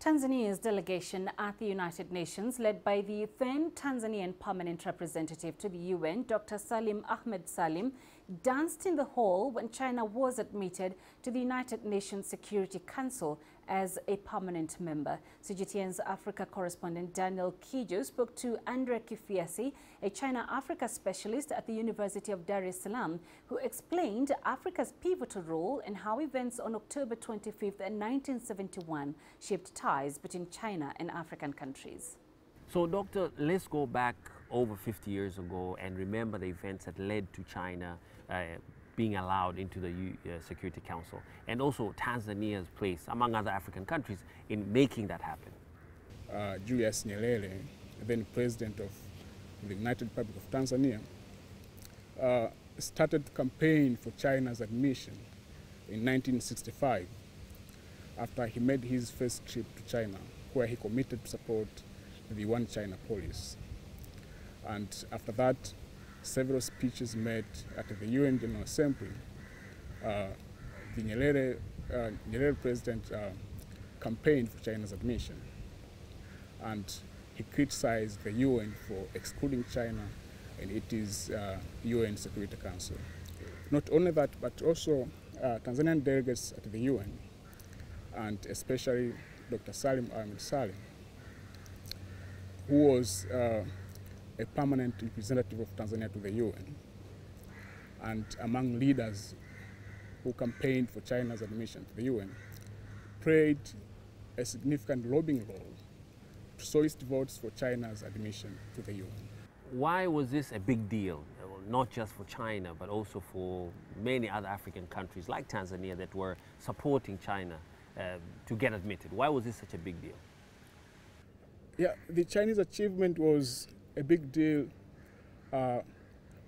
Tanzania's delegation at the United Nations, led by the then Tanzanian Permanent Representative to the UN, Dr. Salim Ahmed Salim, danced in the hall when China was admitted to the United Nations Security Council as a permanent member. CGTN's Africa Correspondent Daniel Kijo spoke to Andrea Kifyasi, a China-Africa specialist at the University of Dar es Salaam, who explained Africa's pivotal role and how events on October 25th, 1971 shaped ties between China and African countries. So, Doctor, let's go back over 50 years ago and remember the events that led to China being allowed into the Security Council, and also Tanzania's place, among other African countries, in making that happen. Julius Nyerere, then President of the United Republic of Tanzania, started to campaign for China's admission in 1965 after he made his first trip to China, where he committed to support the One China policy. And after that, several speeches made at the UN General Assembly. The Nyerere president campaigned for China's admission, and he criticized the UN for excluding China in its UN Security Council. Not only that, but also Tanzanian delegates at the UN, and especially Dr. Salim Ahmed Salim, who was a permanent representative of Tanzania to the UN, and among leaders who campaigned for China's admission to the UN, played a significant lobbying role to solicit votes for China's admission to the UN. Why was this a big deal, not just for China, but also for many other African countries like Tanzania that were supporting China to get admitted? Why was this such a big deal? Yeah, the Chinese achievement was a big deal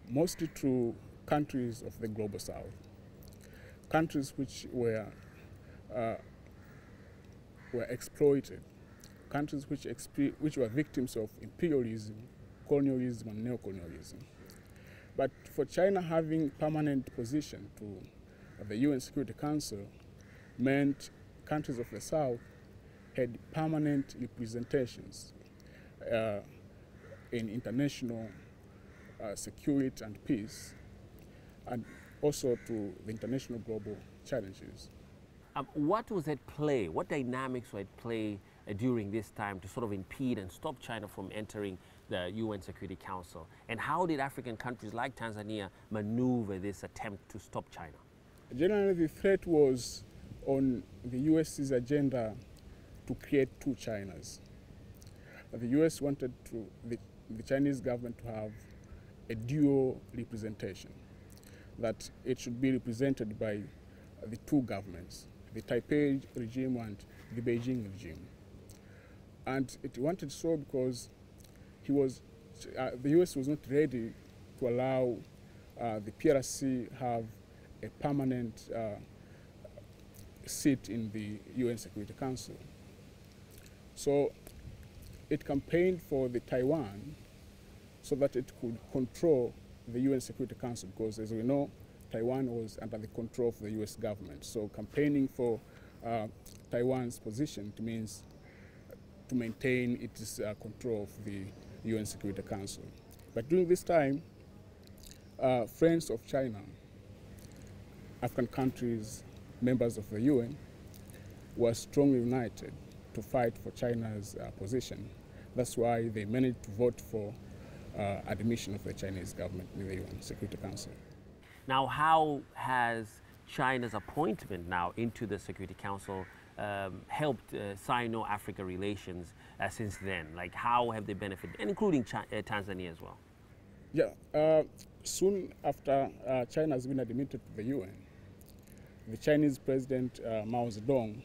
mostly to countries of the global south, countries which were exploited, countries which were victims of imperialism, colonialism and neocolonialism. But for China, having permanent position to the UN Security Council meant countries of the south had permanent representations in international security and peace, and also to the international global challenges. What was at play? What dynamics were at play during this time to sort of impede and stop China from entering the UN Security Council? And how did African countries like Tanzania maneuver this attempt to stop China? Generally, the threat was on the US's agenda to create two Chinas. The US wanted the Chinese government to have a dual representation, that it should be represented by the two governments, the Taipei regime and the Beijing regime. And it wanted so because the US was not ready to allow the PRC have a permanent seat in the UN Security Council. So it campaigned for the Taiwan so that it could control the UN Security Council, because as we know, Taiwan was under the control of the US government. So campaigning for Taiwan's position means to maintain its control of the UN Security Council. But during this time, friends of China, African countries, members of the UN, were strongly united to fight for China's position. That's why they managed to vote for admission of the Chinese government in the UN Security Council. Now, how has China's appointment now into the Security Council helped Sino-Africa relations since then? Like, how have they benefited, and including Tanzania as well? Yeah, soon after China has been admitted to the UN, the Chinese President Mao Zedong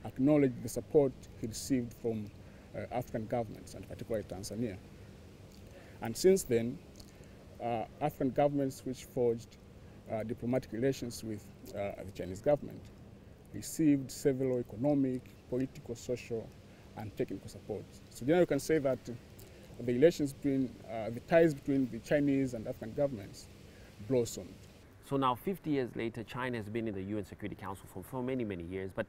acknowledged the support he received from African governments, and particularly Tanzania. And since then, African governments which forged diplomatic relations with the Chinese government received several economic, political, social, and technical support. So generally, you can say that the relations between, the ties between the Chinese and African governments blossomed. So now, 50 years later, China has been in the UN Security Council for many, many years. But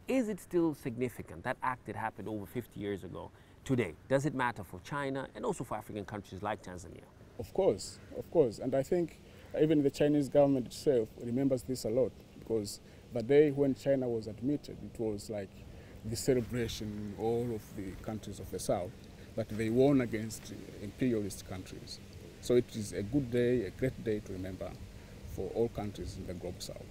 Is it still significant, that act that happened over 50 years ago, today? Does it matter for China and also for African countries like Tanzania? Of course, of course. And I think even the Chinese government itself remembers this a lot, because the day when China was admitted, it was like the celebration in all of the countries of the South that they won against imperialist countries. So it is a good day, a great day to remember for all countries in the Global South.